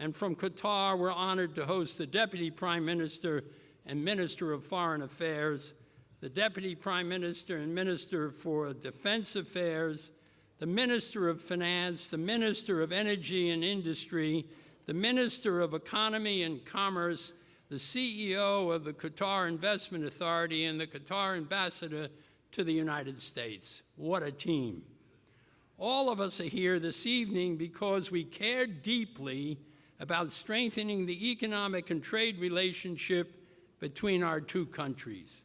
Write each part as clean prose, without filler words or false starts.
And from Qatar, we're honored to host the Deputy Prime Minister and Minister of Foreign Affairs, the Deputy Prime Minister and Minister for Defense Affairs, the Minister of Finance, the Minister of Energy and Industry, the Minister of Economy and Commerce, the CEO of the Qatar Investment Authority, and the Qatar Ambassador to the United States. What a team. All of us are here this evening because we care deeply about strengthening the economic and trade relationship between our two countries.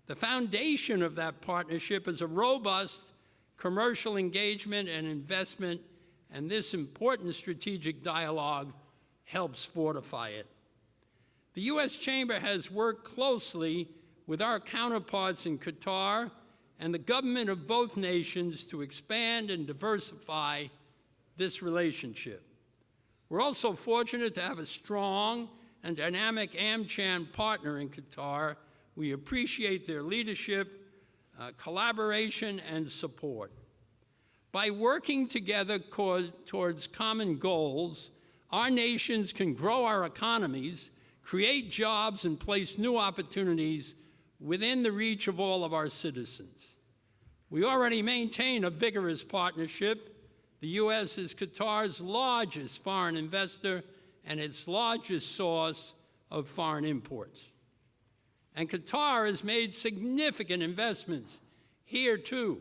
The foundation of that partnership is a robust commercial engagement and investment, and this important strategic dialogue helps fortify it. The U.S. Chamber has worked closely with our counterparts in Qatar and the government of both nations to expand and diversify this relationship. We're also fortunate to have a strong and dynamic AmCham partner in Qatar. We appreciate their leadership, collaboration, and support. By working together towards common goals, our nations can grow our economies, create jobs, and place new opportunities within the reach of all of our citizens. We already maintain a vigorous partnership. The U.S. is Qatar's largest foreign investor and its largest source of foreign imports. And Qatar has made significant investments here too.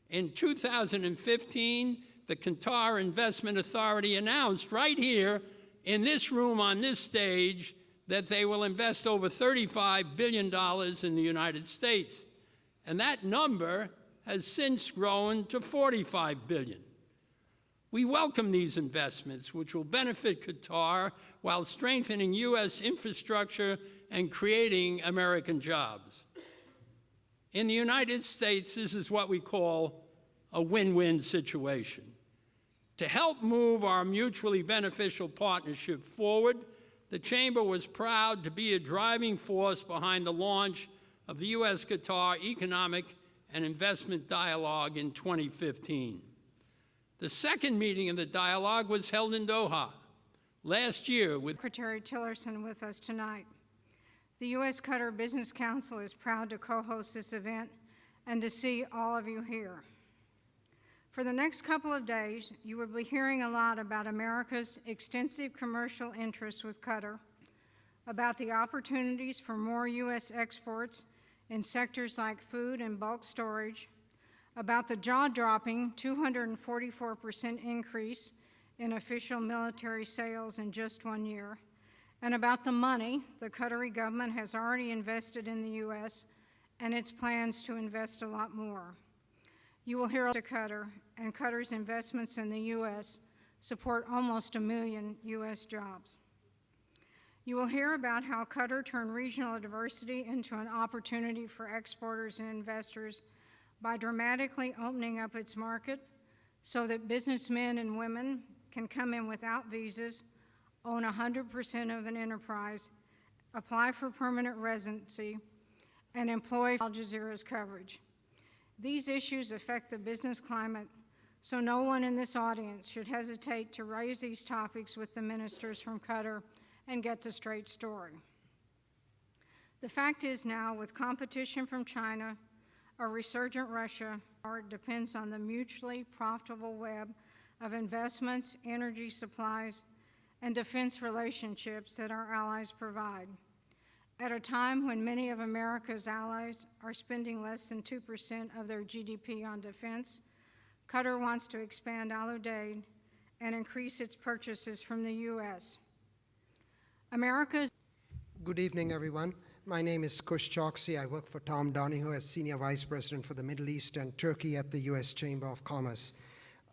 In 2015, the Qatar Investment Authority announced right here in this room on this stage that they will invest over $35 billion in the United States. And that number has since grown to $45 billion. We welcome these investments, which will benefit Qatar while strengthening U.S. infrastructure and creating American jobs. In the United States, this is what we call a win-win situation. To help move our mutually beneficial partnership forward, the Chamber was proud to be a driving force behind the launch of the U.S.-Qatar Economic and Investment Dialogue in 2015. The second meeting of the dialogue was held in Doha last year with Secretary Tillerson with us tonight. The U.S.-Qatar Business Council is proud to co-host this event and to see all of you here. For the next couple of days, you will be hearing a lot about America's extensive commercial interests with Qatar, about the opportunities for more U.S. exports in sectors like food and bulk storage, about the jaw-dropping 244% increase in official military sales in just 1 year, and about the money the Qatari government has already invested in the U.S. and its plans to invest a lot more. You will hear to Qatar, and Qatar's investments in the U.S. support almost 1 million U.S. jobs. You will hear about how Qatar turned regional diversity into an opportunity for exporters and investors by dramatically opening up its market so that businessmen and women can come in without visas, own 100% of an enterprise, apply for permanent residency, and employ Al Jazeera's coverage. These issues affect the business climate, so no one in this audience should hesitate to raise these topics with the ministers from Qatar and get the straight story. The fact is now, with competition from China, a resurgent Russia, it depends on the mutually profitable web of investments, energy supplies, and defense relationships that our allies provide. At a time when many of America's allies are spending less than 2% of their GDP on defense, Qatar wants to expand Al-Udeid and increase its purchases from the U.S. Good evening, everyone. My name is Kush Choksi. I work for Tom Donohue as Senior Vice President for the Middle East and Turkey at the U.S. Chamber of Commerce.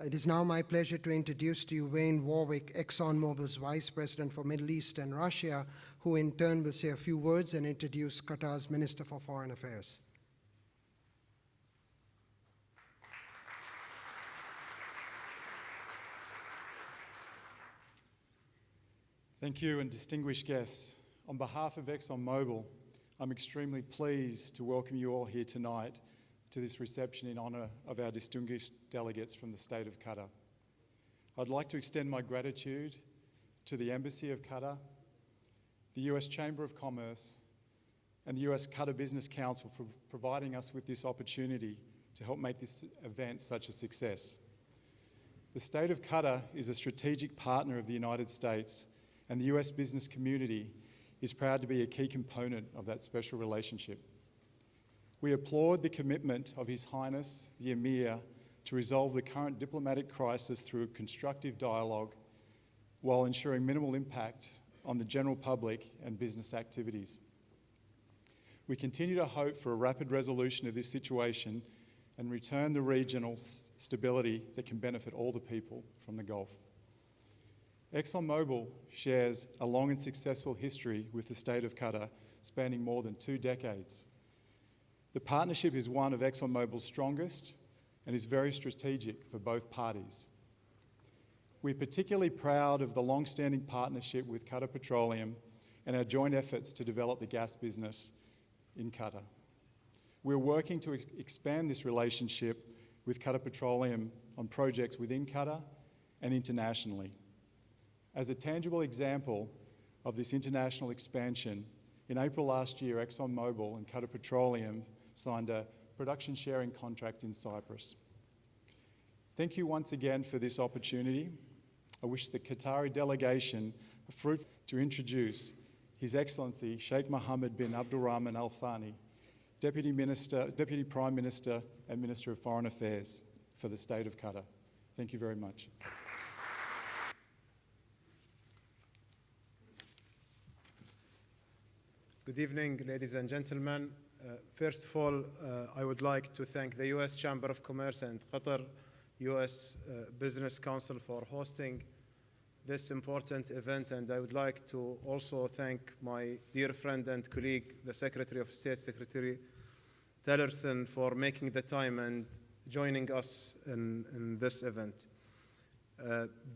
It is now my pleasure to introduce to you Wayne Warwick, ExxonMobil's Vice President for Middle East and Russia, who in turn will say a few words and introduce Qatar's Minister for Foreign Affairs. Thank you, and distinguished guests. On behalf of ExxonMobil, I'm extremely pleased to welcome you all here tonight to this reception in honour of our distinguished delegates from the state of Qatar. I'd like to extend my gratitude to the Embassy of Qatar, the US Chamber of Commerce, and the US Qatar Business Council for providing us with this opportunity to help make this event such a success. The state of Qatar is a strategic partner of the United States, and the US business community is proud to be a key component of that special relationship. We applaud the commitment of His Highness, the Emir, to resolve the current diplomatic crisis through constructive dialogue while ensuring minimal impact on the general public and business activities. We continue to hope for a rapid resolution of this situation and return the regional stability that can benefit all the people from the Gulf. ExxonMobil shares a long and successful history with the state of Qatar, spanning more than 2 decades. The partnership is one of ExxonMobil's strongest and is very strategic for both parties. We're particularly proud of the long-standing partnership with Qatar Petroleum and our joint efforts to develop the gas business in Qatar. We're working to expand this relationship with Qatar Petroleum on projects within Qatar and internationally. As a tangible example of this international expansion, in April last year, ExxonMobil and Qatar Petroleum signed a production sharing contract in Cyprus. Thank you once again for this opportunity. I wish the Qatari delegation a fruit to introduce His Excellency Sheikh Mohammed bin Abdulrahman Al Thani, Deputy Prime Minister and Minister of Foreign Affairs for the state of Qatar. Thank you very much. Good evening, ladies and gentlemen. First of all, I would like to thank the U.S. Chamber of Commerce and Qatar U.S. Business Council for hosting this important event, and I would like to also thank my dear friend and colleague, the Secretary of State, Secretary Tillerson, for making the time and joining us in this event.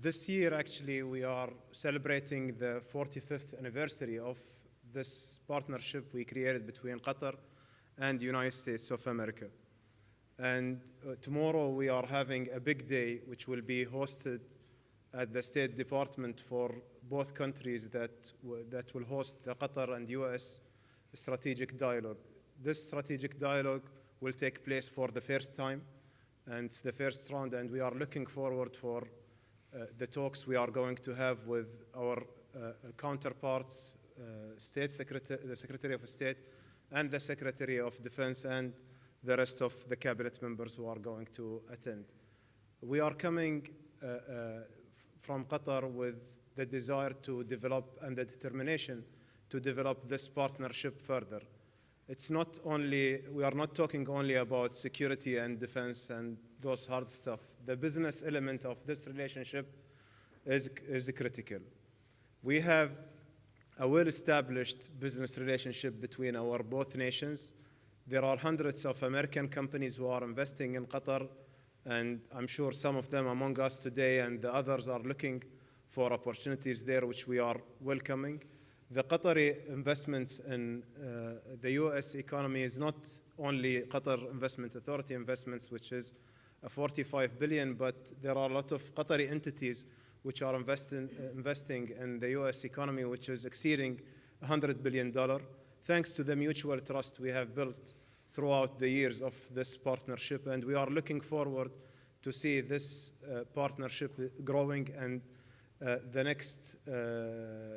This year, actually, we are celebrating the 45th anniversary of this partnership we created between Qatar and the United States of America. And tomorrow we are having a big day which will be hosted at the State Department for both countries that will host the Qatar and US strategic dialogue. This strategic dialogue will take place for the first time, and it's the first round, and we are looking forward for the talks we are going to have with our counterparts, the Secretary of State and the Secretary of Defense and the rest of the cabinet members who are going to attend. We are coming from Qatar with the desire to develop and the determination to develop this partnership further. It's not only, we are not talking only about security and defense and those hard stuff. The business element of this relationship is critical. We have a well-established business relationship between our both nations. There are hundreds of American companies who are investing in Qatar, and I'm sure some of them among us today and the others are looking for opportunities there, which we are welcoming. The Qatari investments in the US economy is not only Qatar Investment Authority investments, which is $45 billion, but there are a lot of Qatari entities which are investing in the US economy, which is exceeding $100 billion, thanks to the mutual trust we have built throughout the years of this partnership. And we are looking forward to see this partnership growing, and the next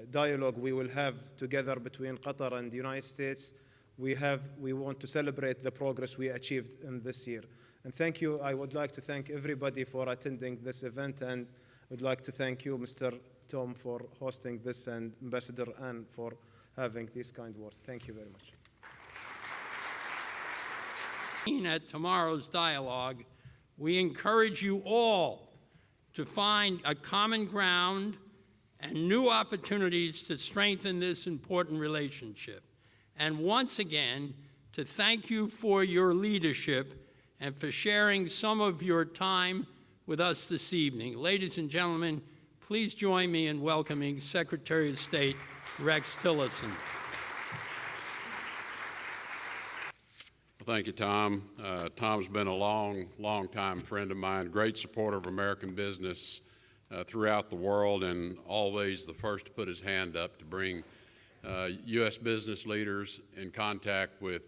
dialogue we will have together between Qatar and the United States, we want to celebrate the progress we achieved in this year. And thank you. I would like to thank everybody for attending this event, and I would like to thank you, Mr. Tom, for hosting this, and Ambassador Ann for having these kind words. Thank you very much. At tomorrow's dialogue, we encourage you all to find a common ground and new opportunities to strengthen this important relationship. And once again, to thank you for your leadership and for sharing some of your time with us this evening. Ladies and gentlemen, please join me in welcoming Secretary of State Rex Tillerson. Well, thank you, Tom. Tom's been a long time friend of mine, great supporter of American business, throughout the world, and always the first to put his hand up to bring U.S. business leaders in contact with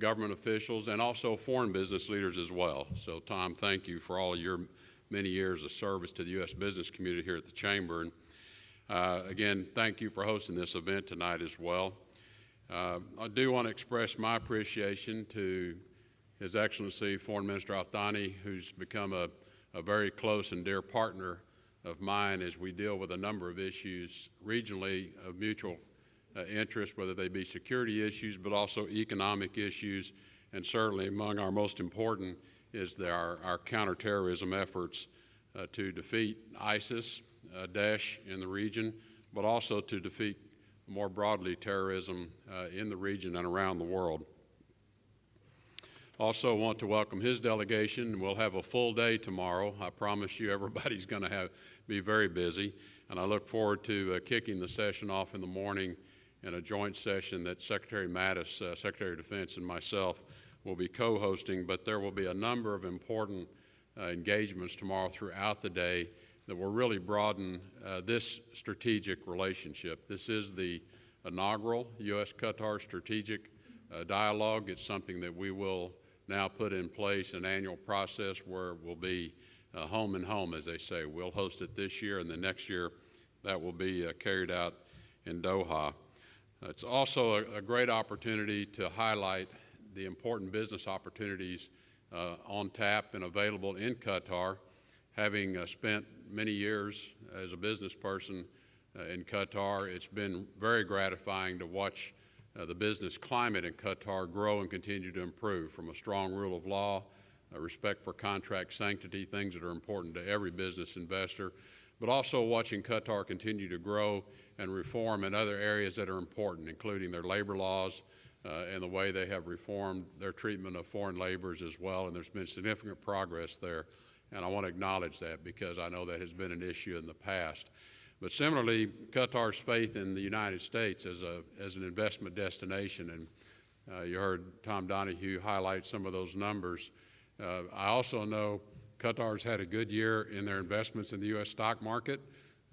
government officials and also foreign business leaders as well. So Tom, thank you for all your many years of service to the U.S. business community here at the Chamber. And again, thank you for hosting this event tonight as well. I do want to express my appreciation to His Excellency Foreign Minister Al-Thani, who's become a very close and dear partner of mine as we deal with a number of issues regionally of mutual interest, whether they be security issues, but also economic issues, and certainly among our most important is our counterterrorism efforts to defeat ISIS, Daesh in the region, but also to defeat more broadly terrorism in the region and around the world. Also want to welcome his delegation. We'll have a full day tomorrow. I promise you everybody's going to be very busy, and I look forward to kicking the session off in the morning in a joint session that Secretary Mattis, Secretary of Defense, and myself will be co-hosting, but there will be a number of important engagements tomorrow throughout the day that will really broaden this strategic relationship. This is the inaugural U.S.-Qatar strategic dialogue. It's something that we will now put in place, an annual process where we'll be home and home, as they say. We'll host it this year, and the next year that will be carried out in Doha. It's also a great opportunity to highlight the important business opportunities on tap and available in Qatar. Having spent many years as a business person in Qatar, it's been very gratifying to watch the business climate in Qatar grow and continue to improve, from a strong rule of law, a respect for contract sanctity, things that are important to every business investor, but also watching Qatar continue to grow and reform in other areas that are important, including their labor laws and the way they have reformed their treatment of foreign laborers as well, and there's been significant progress there. And I want to acknowledge that because I know that has been an issue in the past. But similarly, Qatar's faith in the United States as an investment destination, and you heard Tom Donahue highlight some of those numbers. I also know Qatar's had a good year in their investments in the U.S. stock market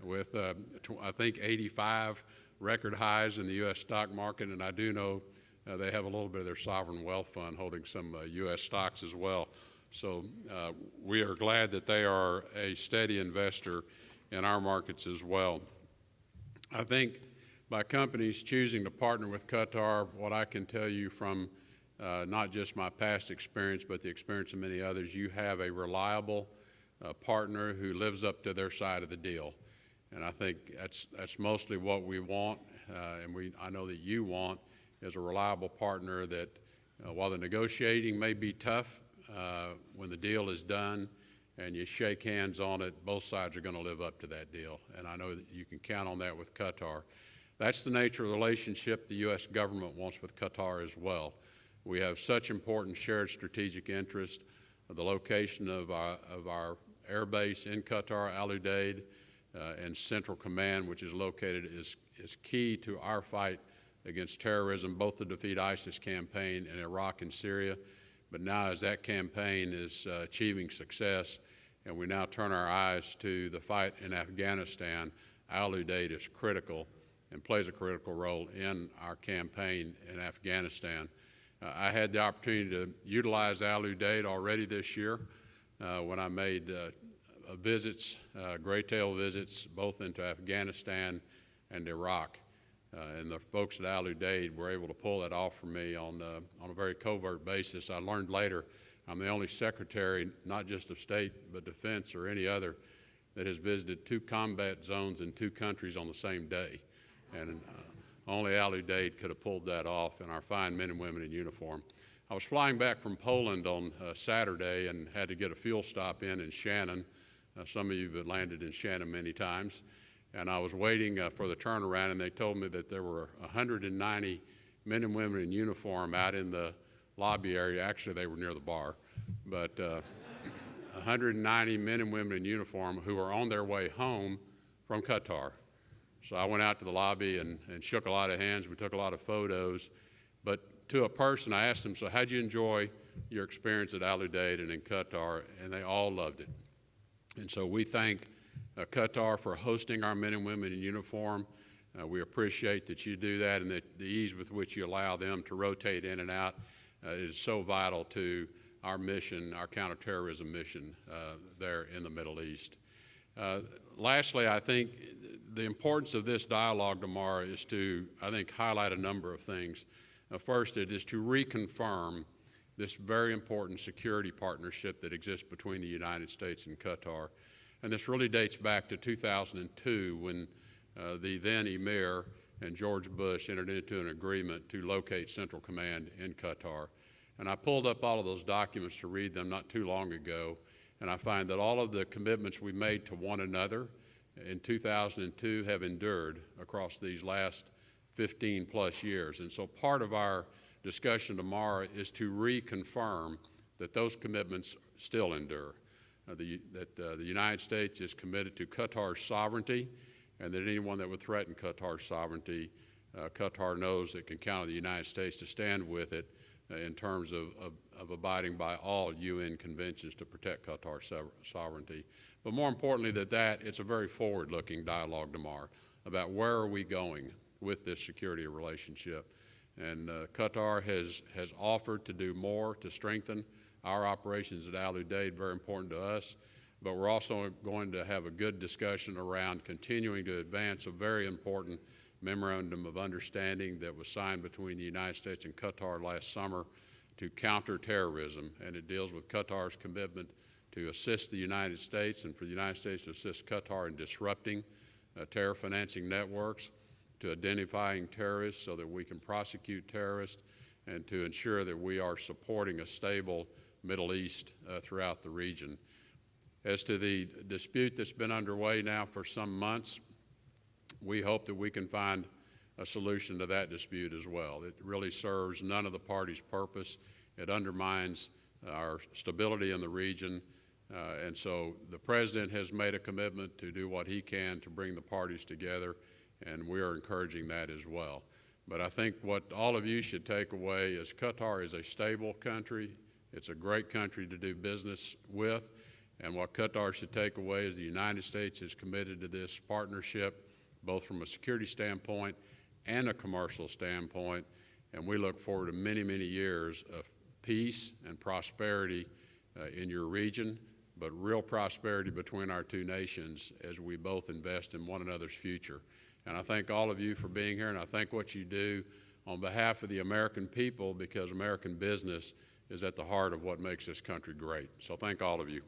with, I think, 85 record highs in the U.S. stock market, and I do know they have a little bit of their sovereign wealth fund holding some U.S. stocks as well. So we are glad that they are a steady investor in our markets as well. I think by companies choosing to partner with Qatar, what I can tell you from not just my past experience, but the experience of many others, you have a reliable partner who lives up to their side of the deal. And I think that's mostly what we want, and I know that you want, is a reliable partner that while the negotiating may be tough, when the deal is done and you shake hands on it, both sides are going to live up to that deal. And I know that you can count on that with Qatar. That's the nature of the relationship the U.S. government wants with Qatar as well. We have such important shared strategic interest. The location of our air base in Qatar, Al Udeid, and Central Command, which is located, is key to our fight against terrorism, both the Defeat ISIS campaign in Iraq and Syria. But now as that campaign is achieving success and we now turn our eyes to the fight in Afghanistan, Al Udeid is critical and plays a critical role in our campaign in Afghanistan. I had the opportunity to utilize Al Udeid already this year when I made visits, gray tail visits, both into Afghanistan and Iraq. And the folks at Al Udeid were able to pull that off for me on a very covert basis. I learned later I'm the only secretary, not just of state, but defense or any other, that has visited 2 combat zones in 2 countries on the same day. And only Al Udeid could have pulled that off, and our fine men and women in uniform. I was flying back from Poland on Saturday and had to get a fuel stop in Shannon. Some of you have landed in Shannon many times. And I was waiting for the turnaround, and they told me that there were 190 men and women in uniform out in the lobby area. Actually, they were near the bar, but 190 men and women in uniform who were on their way home from Qatar. So I went out to the lobby and shook a lot of hands. We took a lot of photos. But to a person, I asked them, so how'd you enjoy your experience at Al Udeid and in Qatar? And they all loved it. And so we thank Qatar for hosting our men and women in uniform. We appreciate that you do that, and that the ease with which you allow them to rotate in and out is so vital to our mission, our counterterrorism mission there in the Middle East. Lastly, I think the importance of this dialogue tomorrow is to, I think, highlight a number of things. First, it is to reconfirm this very important security partnership that exists between the United States and Qatar. And this really dates back to 2002 when the then Emir and George Bush entered into an agreement to locate Central Command in Qatar. And I pulled up all of those documents to read them not too long ago, and I find that all of the commitments we made to one another in 2002 have endured across these last 15 plus years. And so part of our discussion tomorrow is to reconfirm that those commitments still endure, that the United States is committed to Qatar's sovereignty, and that anyone that would threaten Qatar's sovereignty, Qatar knows it can count on the United States to stand with it in terms of abiding by all UN conventions to protect Qatar's sovereignty. But more importantly than that, it's a very forward-looking dialogue tomorrow about where are we going with this security relationship. And Qatar has offered to do more to strengthen our operations at Al Udeid, very important to us. But we're also going to have a good discussion around continuing to advance a very important memorandum of understanding that was signed between the United States and Qatar last summer to counter terrorism. And it deals with Qatar's commitment to assist the United States and for the United States to assist Qatar in disrupting terror financing networks, to identifying terrorists so that we can prosecute terrorists, and to ensure that we are supporting a stable Middle East throughout the region. As to the dispute that's been underway now for some months, we hope that we can find a solution to that dispute as well. It really serves none of the parties' purpose. It undermines our stability in the region. And so the President has made a commitment to do what he can to bring the parties together, and we are encouraging that as well. But I think what all of you should take away is Qatar is a stable country. It's a great country to do business with. And what Qatar should take away is the United States is committed to this partnership, both from a security standpoint and a commercial standpoint. And we look forward to many, many years of peace and prosperity in your region, but real prosperity between our two nations as we both invest in one another's future. And I thank all of you for being here, and I thank what you do on behalf of the American people, because American business is at the heart of what makes this country great. So thank all of you.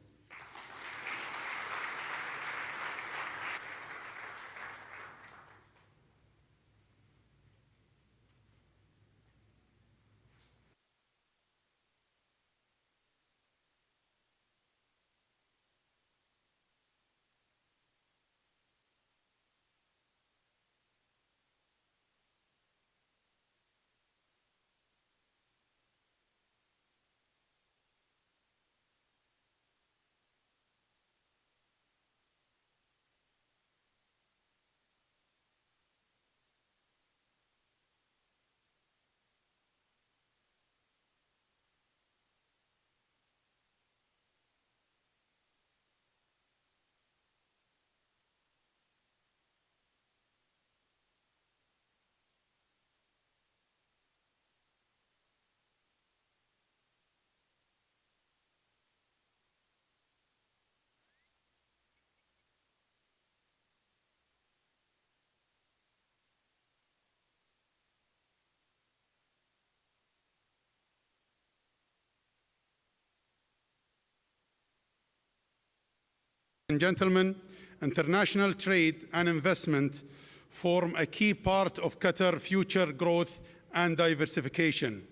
and gentlemen, international trade and investment form a key part of Qatar's future growth and diversification.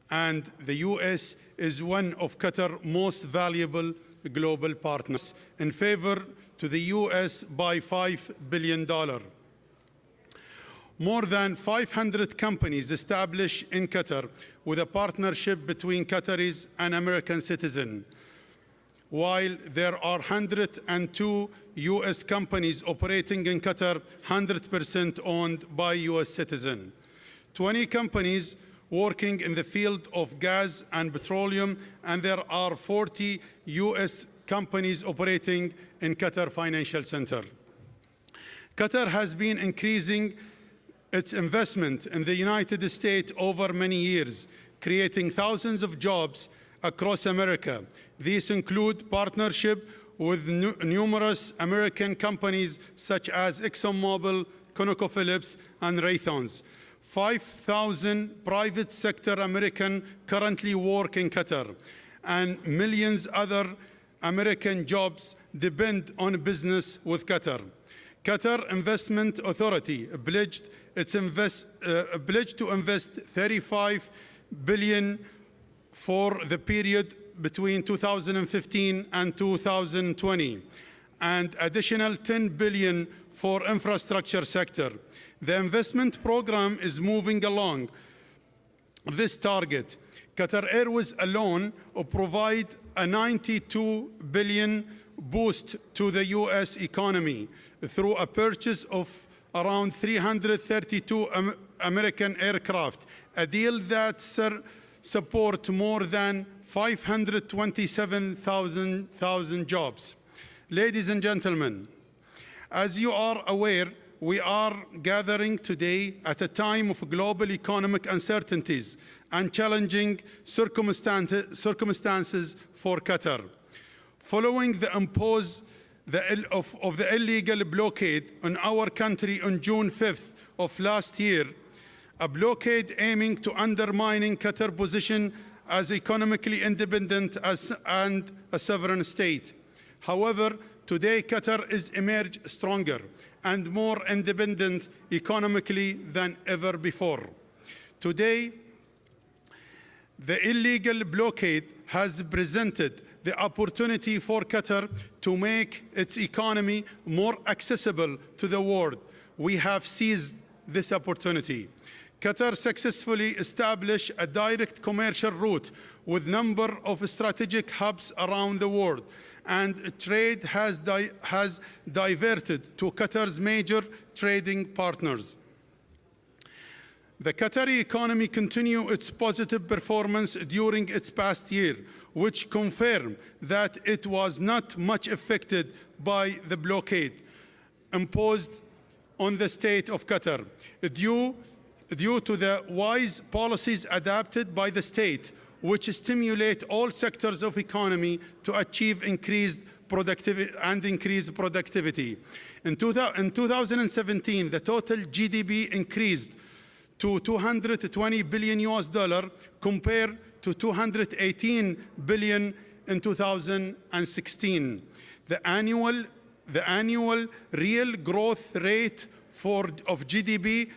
And the U.S. is one of Qatar's most valuable global partners, in favor to the U.S. by $5 billion. More than 500 companies established in Qatar with a partnership between Qataris and American citizens, while there are 102 U.S. companies operating in Qatar, 100% owned by U.S. citizens. 20 companies working in the field of gas and petroleum, and there are 40 U.S. companies operating in Qatar Financial Center. Qatar has been increasing its investment in the United States over many years, creating thousands of jobs across America. These include partnership with numerous American companies such as ExxonMobil, ConocoPhillips, and Raytheon. 5,000 private sector Americans currently work in Qatar, and millions other American jobs depend on business with Qatar. Qatar Investment Authority pledged to invest $35 billion for the period between 2015 and 2020, and additional $10 billion for infrastructure sector. The investment program is moving along this target. Qatar Airways alone will provide a $92 billion boost to the U.S. economy through a purchase of around 332 American aircraft, a deal that supports more than 527,000 jobs. Ladies and gentlemen, as you are aware, we are gathering today at a time of global economic uncertainties and challenging circumstances for Qatar. Following the impose of the illegal blockade on our country on June 5th of last year, a blockade aiming to undermining Qatar's position as economically independent and a sovereign state. However, today Qatar is emerged stronger and more independent economically than ever before. Today, the illegal blockade has presented the opportunity for Qatar to make its economy more accessible to the world. We have seized this opportunity. Qatar successfully established a direct commercial route with a number of strategic hubs around the world, and trade has diverted to Qatar's major trading partners. The Qatari economy continued its positive performance during its past year, which confirmed that it was not much affected by the blockade imposed on the state of Qatar, due to the wise policies adopted by the state, which stimulate all sectors of economy to achieve increased productivity. In 2017, the total GDP increased to $220 billion compared to $218 billion in 2016. The annual real growth rate of GDP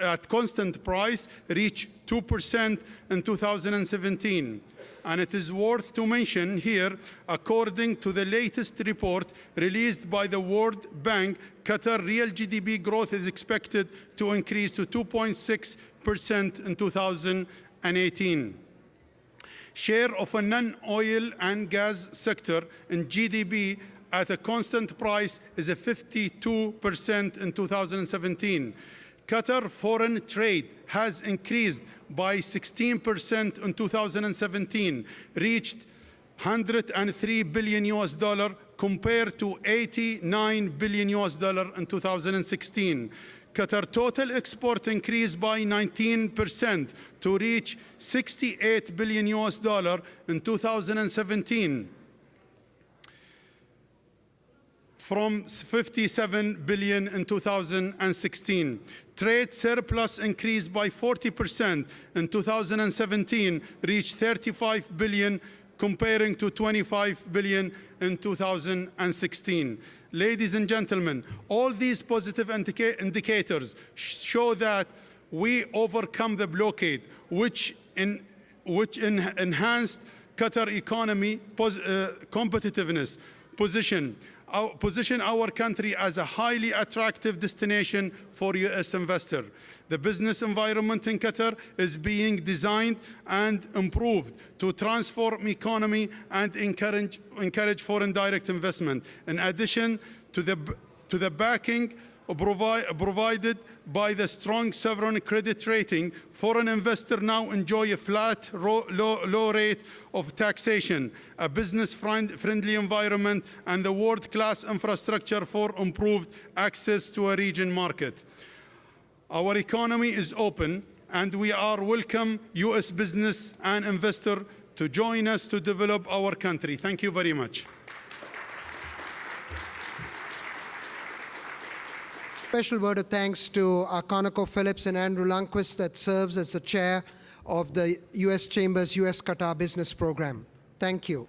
at constant price reached 2% in 2017. And it is worth to mention here, according to the latest report released by the World Bank, Qatar real GDP growth is expected to increase to 2.6% in 2018. Share of a non-oil and gas sector in GDP at a constant price is a 52% in 2017. Qatar foreign trade has increased by 16% in 2017, reached $103 billion compared to $89 billion in 2016. Qatar total export increased by 19% to reach $68 billion in 2017. From $57 billion in 2016. Trade surplus increased by 40% in 2017, reached $35 billion, comparing to $25 billion in 2016. Ladies and gentlemen, all these positive indicators show that we overcome the blockade, which enhanced Qatar economy competitiveness, position our country as a highly attractive destination for U.S. investors. The business environment in Qatar is being designed and improved to transform economy and encourage foreign direct investment. In addition to the backing provided by the strong sovereign credit rating, foreign investors now enjoy a flat, low rate of taxation, a business-friendly environment, and the world-class infrastructure for improved access to a region market. Our economy is open, and we are welcome U.S. business and investor to join us to develop our country. Thank you very much. Special word of thanks to ConocoPhillips and Andrew Lundquist that serves as the chair of the U.S. Chamber's U.S. Qatar Business Program. Thank you.